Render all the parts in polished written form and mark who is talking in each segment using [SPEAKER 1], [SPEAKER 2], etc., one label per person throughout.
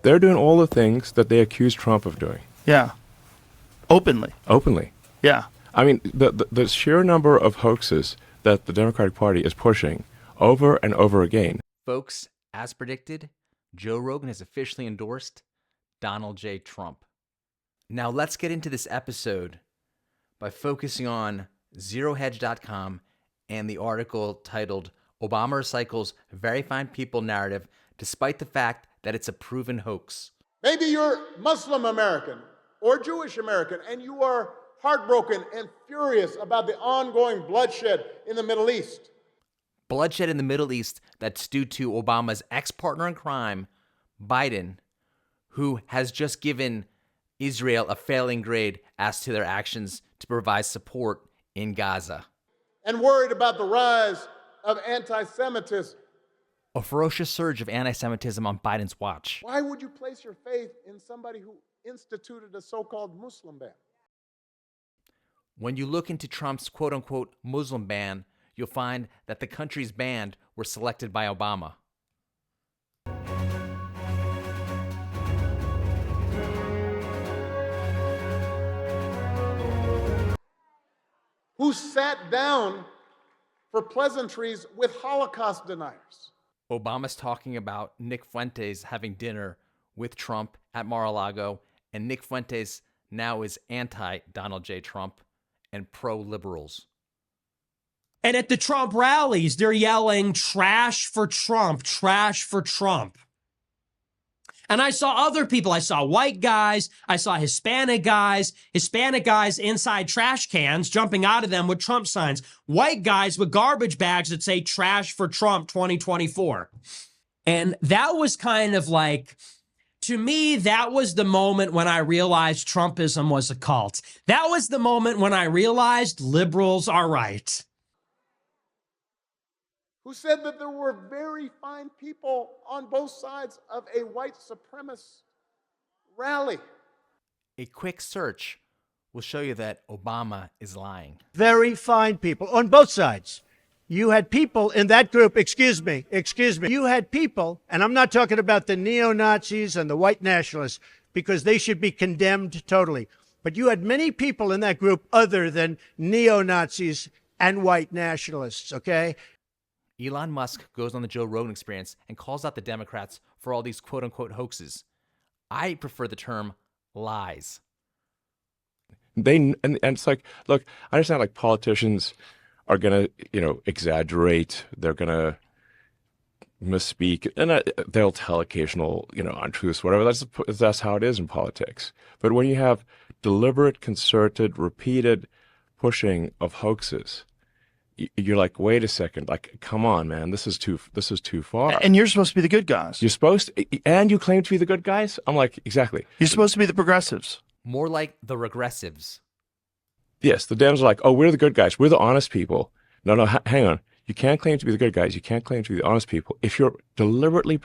[SPEAKER 1] They're doing all the things that they accuse Trump of doing.
[SPEAKER 2] Yeah. Openly.
[SPEAKER 1] Openly.
[SPEAKER 2] Yeah.
[SPEAKER 1] I mean, the sheer number of hoaxes that the Democratic Party is pushing over and over again.
[SPEAKER 3] Folks, as predicted, Joe Rogan has officially endorsed Donald J. Trump. Now let's get into this episode by focusing on ZeroHedge.com and the article titled Obama Recycles Very Fine People Narrative Despite the Fact that it's a Proven Hoax.
[SPEAKER 4] Maybe you're Muslim American or Jewish American and you are heartbroken and furious about the ongoing bloodshed in the Middle East.
[SPEAKER 3] Bloodshed in the Middle East that's due to Obama's ex-partner in crime, Biden, who has just given Israel a failing grade as to their actions to provide support in Gaza.
[SPEAKER 4] And worried about the rise of anti-Semitism.
[SPEAKER 3] A ferocious surge of anti-Semitism on Biden's watch.
[SPEAKER 4] Why would you place your faith in somebody who instituted a so-called Muslim ban?
[SPEAKER 3] When you look into Trump's quote-unquote Muslim ban, you'll find that the countries banned were selected by Obama.
[SPEAKER 4] Who sat down for pleasantries with Holocaust deniers.
[SPEAKER 3] Obama's talking about Nick Fuentes having dinner with Trump at Mar-a-Lago, and Nick Fuentes now is anti-Donald J. Trump and pro-liberals.
[SPEAKER 5] And at the Trump rallies, they're yelling, trash for Trump, trash for Trump. And I saw other people. I saw white guys. I saw Hispanic guys inside trash cans, jumping out of them with Trump signs. White guys with garbage bags that say trash for Trump 2024. And that was kind of like, to me, that was the moment when I realized Trumpism was a cult. That was the moment when I realized liberals are right.
[SPEAKER 4] Who said that there were very fine people on both sides of a white supremacist rally.
[SPEAKER 3] A quick search will show you that Obama is lying.
[SPEAKER 6] Very fine people on both sides. You had people in that group, excuse me, you had people, and I'm not talking about the neo-Nazis and the white nationalists, because they should be condemned totally. But you had many people in that group other than neo-Nazis and white nationalists, okay?
[SPEAKER 3] Elon Musk goes on the Joe Rogan Experience and calls out the Democrats for all these quote-unquote hoaxes. I prefer the term lies.
[SPEAKER 1] And it's like, look, I understand like politicians are going to, exaggerate. They're going to misspeak, and they'll tell occasional, untruths, whatever. That's how it is in politics. But when you have deliberate, concerted, repeated pushing of hoaxes, you're like, wait a second, like, come on, man, this is too far.
[SPEAKER 2] And you're supposed to be the good guys.
[SPEAKER 1] You're supposed to, and you claim to be the good guys? I'm like, exactly.
[SPEAKER 2] You're supposed to be the progressives.
[SPEAKER 3] More like the regressives.
[SPEAKER 1] Yes, the Dems are like, oh, we're the good guys. We're the honest people. No, hang on. You can't claim to be the good guys. You can't claim to be the honest people if you're deliberately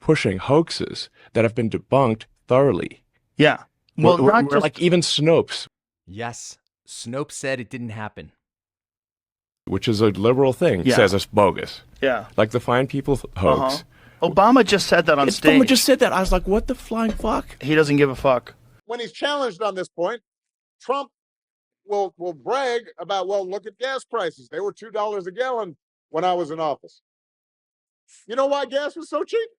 [SPEAKER 1] pushing hoaxes that have been debunked thoroughly.
[SPEAKER 2] Yeah. Well,
[SPEAKER 1] we're like even Snopes.
[SPEAKER 3] Yes, Snopes said it didn't happen.
[SPEAKER 1] Which is a liberal thing, says it's bogus.
[SPEAKER 2] Yeah.
[SPEAKER 1] Like the fine people hoax.
[SPEAKER 2] Obama just said that on stage.
[SPEAKER 1] Obama just said that. I was like, what the flying fuck?
[SPEAKER 2] He doesn't give a fuck.
[SPEAKER 4] When he's challenged on this point, Trump will brag about, well, look at gas prices. They were $2 a gallon when I was in office. You know why gas was so cheap?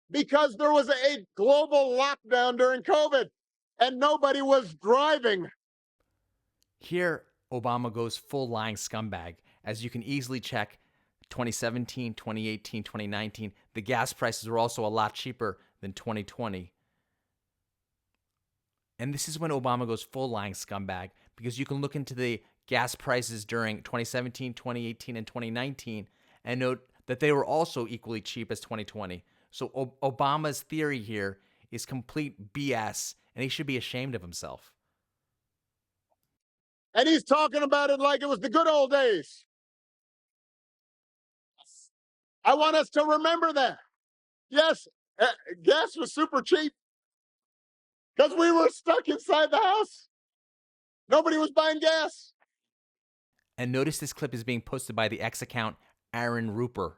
[SPEAKER 4] Because there was a global lockdown during COVID and nobody was driving.
[SPEAKER 3] Here, Obama goes full lying scumbag. As you can easily check, 2017, 2018, 2019, the gas prices were also a lot cheaper than 2020. And this is when Obama goes full lying scumbag, because you can look into the gas prices during 2017, 2018, and 2019 and note that they were also equally cheap as 2020. So Obama's theory here is complete BS, and he should be ashamed of himself.
[SPEAKER 4] And he's talking about it like it was the good old days. I want us to remember that. Yes, gas was super cheap because we were stuck inside the house. Nobody was buying gas.
[SPEAKER 3] And notice this clip is being posted by the X account Aaron Rupert.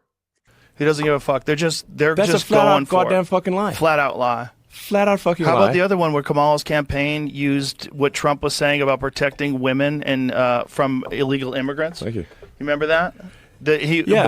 [SPEAKER 2] He doesn't give a fuck. They're
[SPEAKER 1] That's
[SPEAKER 2] just
[SPEAKER 1] a flat
[SPEAKER 2] going
[SPEAKER 1] out
[SPEAKER 2] for
[SPEAKER 1] goddamn
[SPEAKER 2] it.
[SPEAKER 1] fucking lie.
[SPEAKER 2] Flat out lie.
[SPEAKER 1] Flat out fucking
[SPEAKER 2] How
[SPEAKER 1] lie.
[SPEAKER 2] about the other one where Kamala's campaign used what Trump was saying about protecting women and from illegal immigrants?
[SPEAKER 1] Thank you.
[SPEAKER 2] You remember that?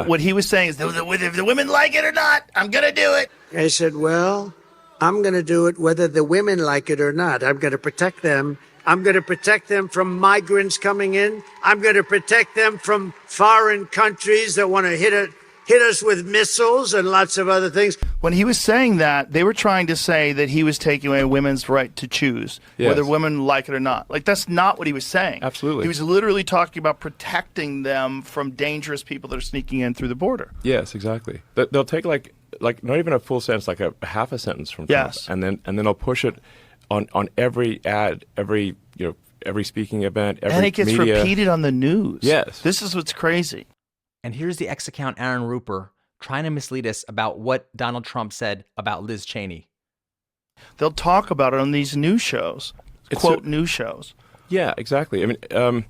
[SPEAKER 2] What he was saying is, if the women like it or not, I'm going to do it.
[SPEAKER 7] I said, well, I'm going to do it whether the women like it or not. I'm going to protect them. I'm going to protect them from migrants coming in. I'm going to protect them from foreign countries that want to hit us with missiles and lots of other things.
[SPEAKER 2] When he was saying that, they were trying to say that he was taking away women's right to choose, whether women like it or not. Like, that's not what he was saying.
[SPEAKER 1] Absolutely.
[SPEAKER 2] He was literally talking about protecting them from dangerous people that are sneaking in through the border.
[SPEAKER 1] Yes, exactly. They'll take like not even a full sentence, like a half a sentence from Trump,
[SPEAKER 2] Yes.
[SPEAKER 1] and then they'll push it on every ad, every speaking event, every
[SPEAKER 2] And it gets
[SPEAKER 1] media.
[SPEAKER 2] repeated on the news.
[SPEAKER 1] Yes.
[SPEAKER 2] This is what's crazy.
[SPEAKER 3] And here's the X account Aaron Rupert trying to mislead us about what Donald Trump said about Liz Cheney.
[SPEAKER 2] They'll talk about it on these news shows, quote news shows.
[SPEAKER 1] Yeah, exactly. I mean,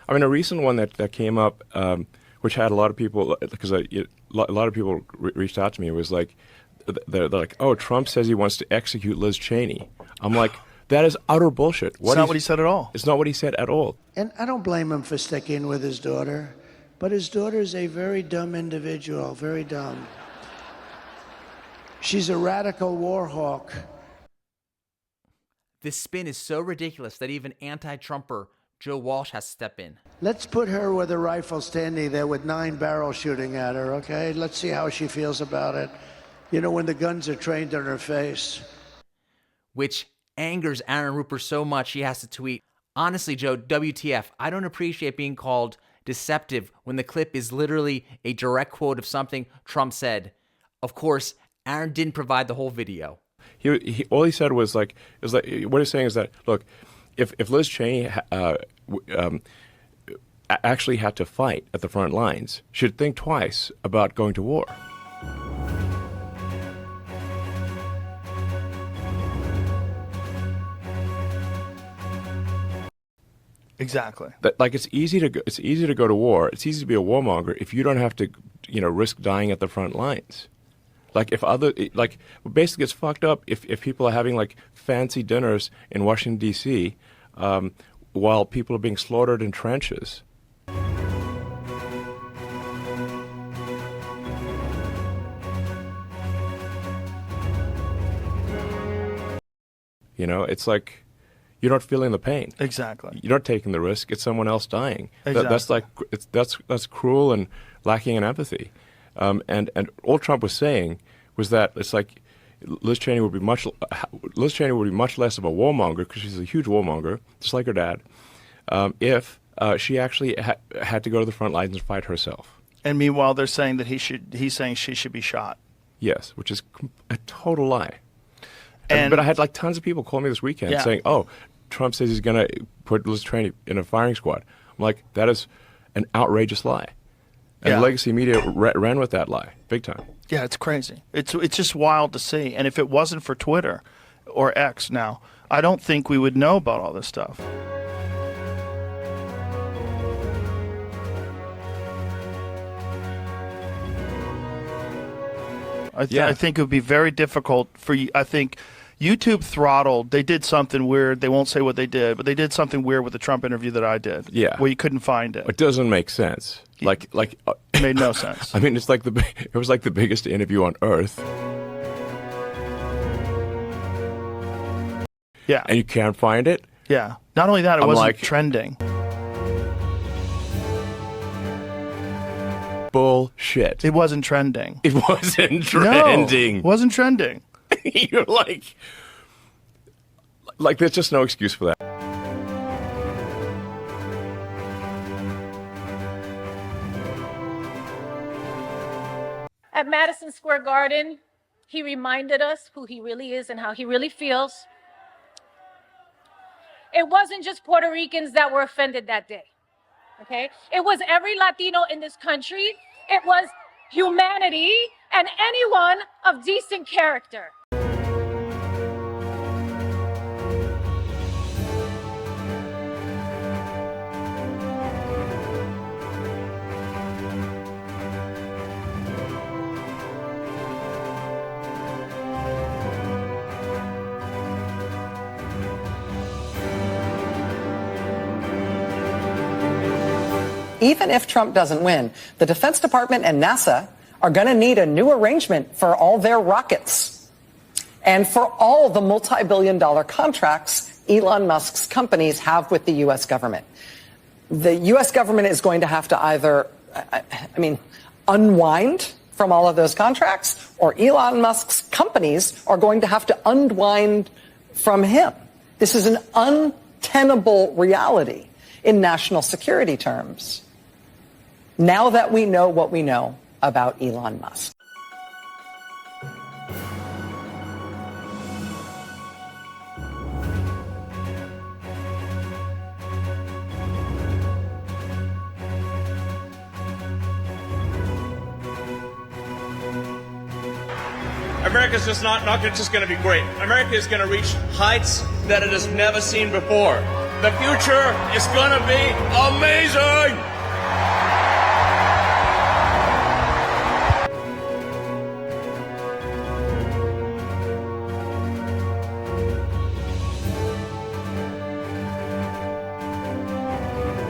[SPEAKER 1] a recent one that came up, which had a lot of people, because a lot of people reached out to me, was like, they're like, oh, Trump says he wants to execute Liz Cheney. I'm like, that is utter bullshit.
[SPEAKER 2] It's not what he said at all.
[SPEAKER 1] It's not what he said at all.
[SPEAKER 7] And I don't blame him for sticking with his daughter, but his daughter is a very dumb individual, very dumb. She's a radical war hawk.
[SPEAKER 3] This spin is so ridiculous that even anti-Trumper Joe Walsh has to step in.
[SPEAKER 7] Let's put her with a rifle standing there with 9 barrels shooting at her, okay? Let's see how she feels about it. You know, when the guns are trained on her face.
[SPEAKER 3] Which angers Aaron Rupert so much he has to tweet, honestly, Joe, WTF, I don't appreciate being called deceptive when the clip is literally a direct quote of something Trump said. Of course, Aaron didn't provide the whole video.
[SPEAKER 1] He all he said was like what he's saying is that, look, if Liz Cheney actually had to fight at the front lines, she'd think twice about going to war.
[SPEAKER 2] Exactly.
[SPEAKER 1] Like it's easy to go to war. It's easy to be a warmonger if you don't have to, risk dying at the front lines. Like basically it's fucked up if people are having like fancy dinners in Washington D.C. While people are being slaughtered in trenches. It's like you're not feeling the pain.
[SPEAKER 2] Exactly.
[SPEAKER 1] You're not taking the risk. It's someone else dying.
[SPEAKER 2] Exactly.
[SPEAKER 1] That's cruel and lacking in empathy. And all Trump was saying was that it's like Liz Cheney would be much less of a warmonger, because she's a huge warmonger, just like her dad, if she actually had to go to the front lines and fight herself.
[SPEAKER 2] And meanwhile, they're saying that he's saying she should be shot.
[SPEAKER 1] Yes, which is a total lie.
[SPEAKER 2] And
[SPEAKER 1] but I had like tons of people call me this weekend saying, "Oh, Trump says he's going to put Liz Cheney in a firing squad." I'm like, that is an outrageous lie. And legacy media ran with that lie, big time.
[SPEAKER 2] Yeah, it's crazy. It's just wild to see. And if it wasn't for Twitter or X now, I don't think we would know about all this stuff. I think it would be very difficult for you. I think YouTube throttled. They did something weird. They won't say what they did, but they did something weird with the Trump interview that I did.
[SPEAKER 1] Yeah,
[SPEAKER 2] where you couldn't find it.
[SPEAKER 1] It doesn't make sense. It
[SPEAKER 2] made no sense.
[SPEAKER 1] I mean, it was like the biggest interview on earth.
[SPEAKER 2] Yeah,
[SPEAKER 1] and you can't find it.
[SPEAKER 2] Yeah. Not only that, it wasn't trending.
[SPEAKER 1] Bullshit.
[SPEAKER 2] It wasn't trending.
[SPEAKER 1] It wasn't trending.
[SPEAKER 2] No, it wasn't trending.
[SPEAKER 1] You're like there's just no excuse for that.
[SPEAKER 8] At Madison Square Garden, he reminded us who he really is and how he really feels. It wasn't just Puerto Ricans that were offended that day, okay? It was every Latino in this country. It was humanity and anyone of decent character.
[SPEAKER 9] even if Trump doesn't win, the Defense Department and NASA are going to need a new arrangement for all their rockets and for all the multi-billion-dollar contracts Elon Musk's companies have with the U.S. government. The U.S. government is going to have to either, unwind from all of those contracts, or Elon Musk's companies are going to have to unwind from him. This is an untenable reality in national security terms, now that we know what we know about Elon Musk.
[SPEAKER 10] America's just not just going to be great. America is going to reach heights that it has never seen before. The future is going to be amazing!